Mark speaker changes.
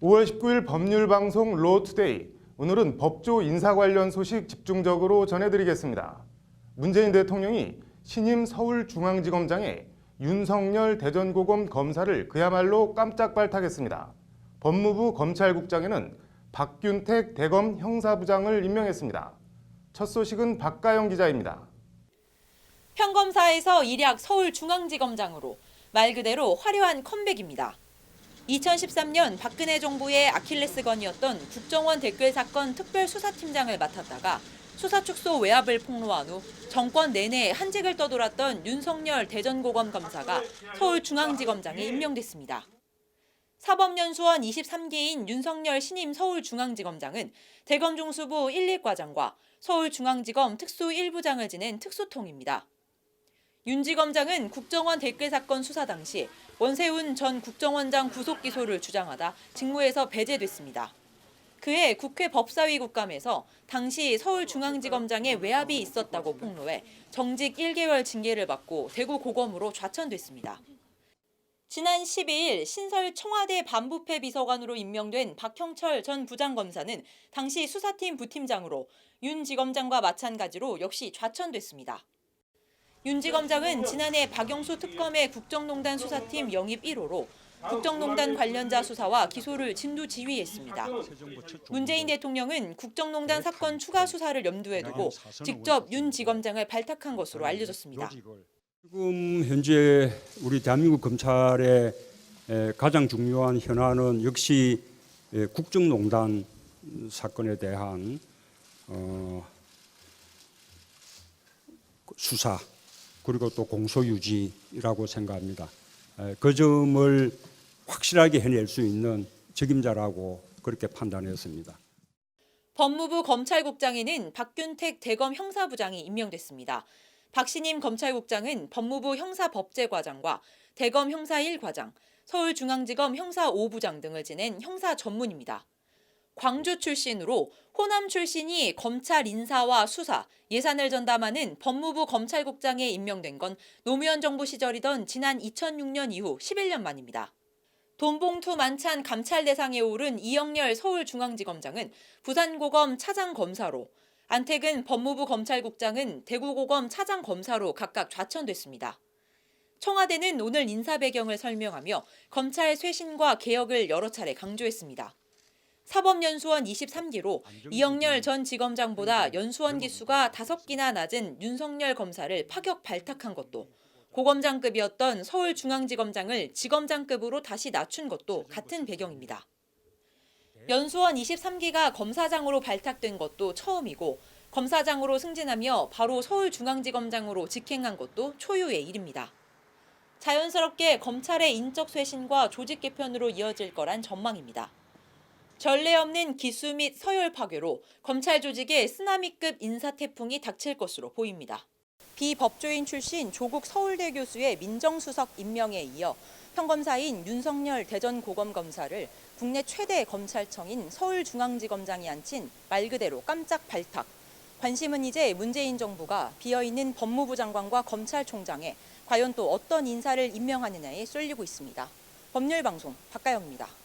Speaker 1: 5월 19일 법률방송 로투데이. 오늘은 법조 인사 관련 소식 집중적으로 전해드리겠습니다. 문재인 대통령이 신임 서울중앙지검장에 윤석열 대전고검 검사를 그야말로 깜짝 발탁했습니다. 법무부 검찰국장에는 박균택 대검 형사부장을 임명했습니다. 첫 소식은 박가영 기자입니다.
Speaker 2: 평검사에서 일약 서울중앙지검장으로 말 그대로 화려한 컴백입니다. 2013년 박근혜 정부의 아킬레스건이었던 국정원 댓글 사건 특별수사팀장을 맡았다가 수사 축소 외압을 폭로한 후 정권 내내 한직을 떠돌았던 윤석열 대전고검 검사가 서울중앙지검장에 임명됐습니다. 사법연수원 23기인 윤석열 신임 서울중앙지검장은 대검 중수부 1, 2과장과 서울중앙지검 특수 1부장을 지낸 특수통입니다. 윤 지검장은 국정원 댓글 사건 수사 당시 원세훈 전 국정원장 구속 기소를 주장하다 직무에서 배제됐습니다. 그해 국회 법사위 국감에서 당시 서울중앙지검장의 외압이 있었다고 폭로해 정직 1개월 징계를 받고 대구 고검으로 좌천됐습니다. 지난 12일 신설 청와대 반부패 비서관으로 임명된 박형철 전 부장검사는 당시 수사팀 부팀장으로 윤 지검장과 마찬가지로 역시 좌천됐습니다. 윤 지검장은 지난해 박영수 특검의 국정농단 수사팀 영입 1호로 국정농단 관련자 수사와 기소를 진두지휘했습니다. 문재인 대통령은 국정농단 사건 추가 수사를 염두에 두고 직접 윤 지검장을 발탁한 것으로 알려졌습니다.
Speaker 3: 지금 현재 우리 대한민국 검찰의 가장 중요한 현안은 역시 국정농단 사건에 대한 수사 그리고 또 공소유지라고 생각합니다. 그 점을 확실하게 해낼 수 있는 책임자라고 그렇게 판단했습니다.
Speaker 2: 법무부 검찰국장에는 박균택 대검 형사부장이 임명됐습니다. 박 신임 검찰국장은 법무부 형사법제과장과 대검 형사 1과장, 서울중앙지검 형사 5부장 등을 지낸 형사 전문입니다. 광주 출신으로 호남 출신이 검찰 인사와 수사, 예산을 전담하는 법무부 검찰국장에 임명된 건 노무현 정부 시절이던 지난 2006년 이후 11년 만입니다. 돈봉투 만찬 감찰 대상에 오른 이영렬 서울중앙지검장은 부산고검 차장검사로, 안택은 법무부 검찰국장은 대구고검 차장검사로 각각 좌천됐습니다. 청와대는 오늘 인사 배경을 설명하며 검찰 쇄신과 개혁을 여러 차례 강조했습니다. 사법연수원 23기로 이영렬 전 지검장보다 연수원 기수가 5기나 낮은 윤석열 검사를 파격 발탁한 것도, 고검장급이었던 서울중앙지검장을 지검장급으로 다시 낮춘 것도 같은 배경입니다. 연수원 23기가 검사장으로 발탁된 것도 처음이고 검사장으로 승진하며 바로 서울중앙지검장으로 직행한 것도 초유의 일입니다. 자연스럽게 검찰의 인적 쇄신과 조직 개편으로 이어질 거란 전망입니다. 전례 없는 기수 및 서열 파괴로 검찰 조직에 쓰나미급 인사 태풍이 닥칠 것으로 보입니다. 비법조인 출신 조국 서울대 교수의 민정수석 임명에 이어 평검사인 윤석열 대전고검검사를 국내 최대 검찰청인 서울중앙지검장이 앉힌 말 그대로 깜짝 발탁. 관심은 이제 문재인 정부가 비어있는 법무부 장관과 검찰총장에 과연 또 어떤 인사를 임명하느냐에 쏠리고 있습니다. 법률방송 박가영입니다.